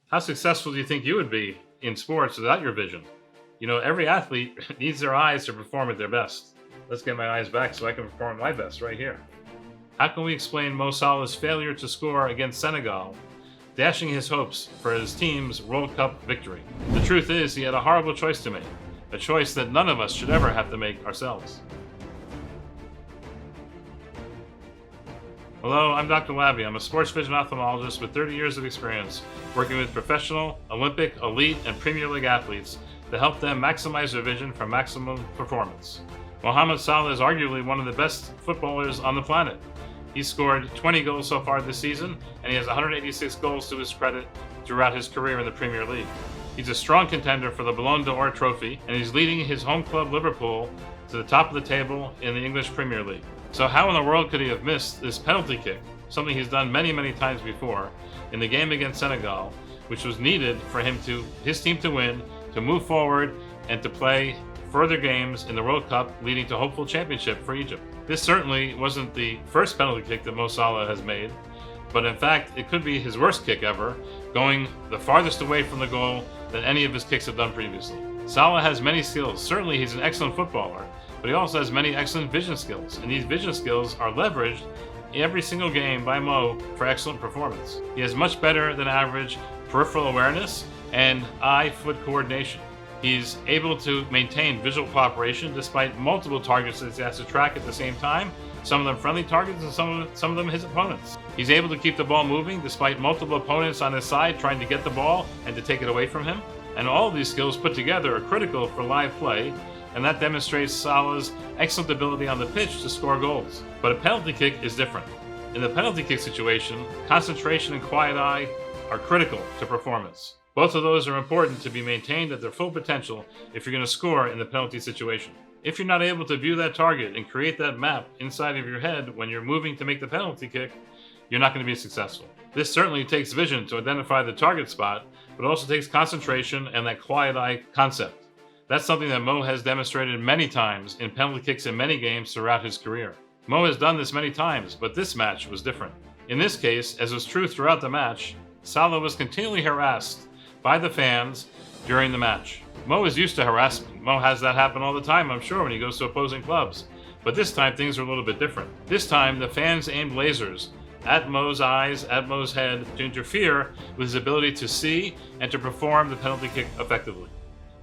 How successful do you think you would be in sports without your vision? You know, every athlete needs their eyes to perform at their best. Let's get my eyes back so I can perform at my best right here. How can we explain Mo Salah's failure to score against Senegal, dashing his hopes for his team's World Cup victory? The truth is, he had a horrible choice to make, a choice that none of us should ever have to make ourselves. Hello, I'm Dr. Laby. I'm a sports vision ophthalmologist with 30 years of experience working with professional, Olympic, elite, and Premier League athletes to help them maximize their vision for maximum performance. Mo Salah is arguably one of the best footballers on the planet. He's scored 20 goals so far this season, and he has 186 goals to his credit throughout his career in the Premier League. He's a strong contender for the Ballon d'Or trophy, and he's leading his home club Liverpool to the top of the table in the English Premier League. So how in the world could he have missed this penalty kick, something he's done many times before, in the game against Senegal, which was needed for his team to win, to move forward, and to play further games in the World Cup, leading to hopeful championship for Egypt. This certainly wasn't the first penalty kick that Mo Salah has made, but in fact, it could be his worst kick ever, going the farthest away from the goal than any of his kicks have done previously. Salah has many skills. Certainly he's an excellent footballer, but he also has many excellent vision skills, and these vision skills are leveraged every single game by Mo for excellent performance. He has much better than average peripheral awareness and eye-foot coordination. He's able to maintain visual cooperation despite multiple targets that he has to track at the same time, some of them friendly targets and some of them his opponents. He's able to keep the ball moving despite multiple opponents on his side trying to get the ball and to take it away from him. And all of these skills put together are critical for live play, and that demonstrates Salah's excellent ability on the pitch to score goals. But a penalty kick is different. In the penalty kick situation, concentration and quiet eye are critical to performance. Both of those are important to be maintained at their full potential if you're going to score in the penalty situation. If you're not able to view that target and create that map inside of your head when you're moving to make the penalty kick, you're not going to be successful. This certainly takes vision to identify the target spot, but also takes concentration and that quiet eye concept. That's something that Mo has demonstrated many times in penalty kicks in many games throughout his career. Mo has done this many times, but this match was different. In this case, as was true throughout the match, Salah was continually harassed by the fans during the match. Mo is used to harassment. Mo has that happen all the time, I'm sure, when he goes to opposing clubs. But this time, things are a little bit different. This time, the fans aimed lasers at Mo's eyes, at Mo's head, to interfere with his ability to see and to perform the penalty kick effectively.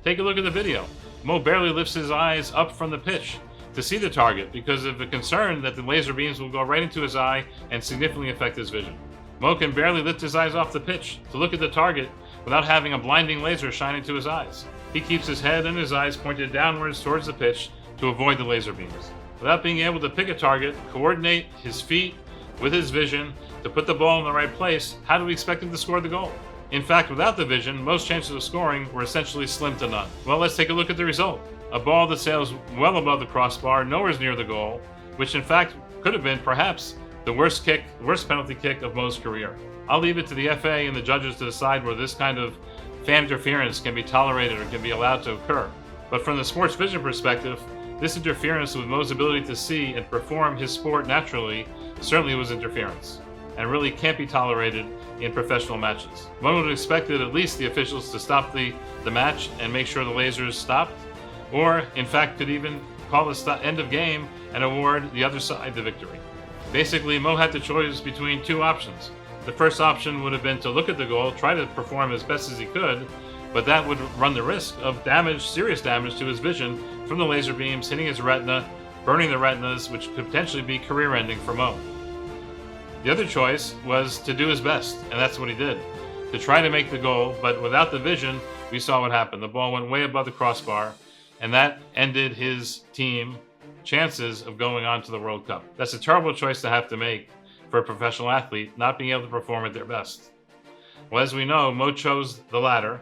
Take a look at the video. Mo barely lifts his eyes up from the pitch to see the target because of the concern that the laser beams will go right into his eye and significantly affect his vision. Mo can barely lift his eyes off the pitch to look at the target without having a blinding laser shine into his eyes. He keeps his head and his eyes pointed downwards towards the pitch to avoid the laser beams. Without being able to pick a target, coordinate his feet with his vision to put the ball in the right place, how do we expect him to score the goal? In fact, without the vision, most chances of scoring were essentially slim to none. Well, let's take a look at the result. A ball that sails well above the crossbar, nowhere near the goal, which in fact could have been perhaps the worst penalty kick of Mo's career. I'll leave it to the FA and the judges to decide whether this kind of fan interference can be tolerated or can be allowed to occur. But from the sports vision perspective, this interference with Mo's ability to see and perform his sport naturally certainly was interference, and really can't be tolerated in professional matches. One would have expected at least the officials to stop the match and make sure the lasers stopped, or in fact could even call the end of game and award the other side the victory. Basically, Mo had the choice between two options. The first option would have been to look at the goal, try to perform as best as he could, but that would run the risk of serious damage to his vision from the laser beams hitting his retina, burning the retinas, which could potentially be career-ending for Mo. The other choice was to do his best, and that's what he did, to try to make the goal, but without the vision, we saw what happened. The ball went way above the crossbar, and that ended his team chances of going on to the World Cup. That's a terrible choice to have to make for a professional athlete, not being able to perform at their best. Well, as we know, Mo chose the latter,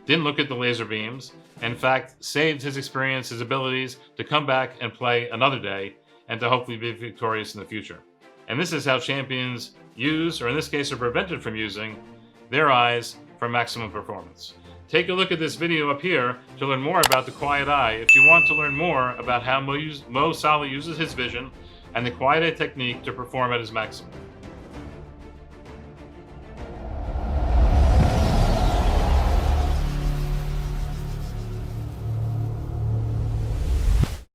didn't look at the laser beams, and in fact saved his experience, his abilities to come back and play another day and to hopefully be victorious in the future. And this is how champions use, or in this case are prevented from using, their eyes for maximum performance. Take a look at this video up here to learn more about the quiet eye if you want to learn more about how Mo Salah uses his vision and the quiet eye technique to perform at his maximum.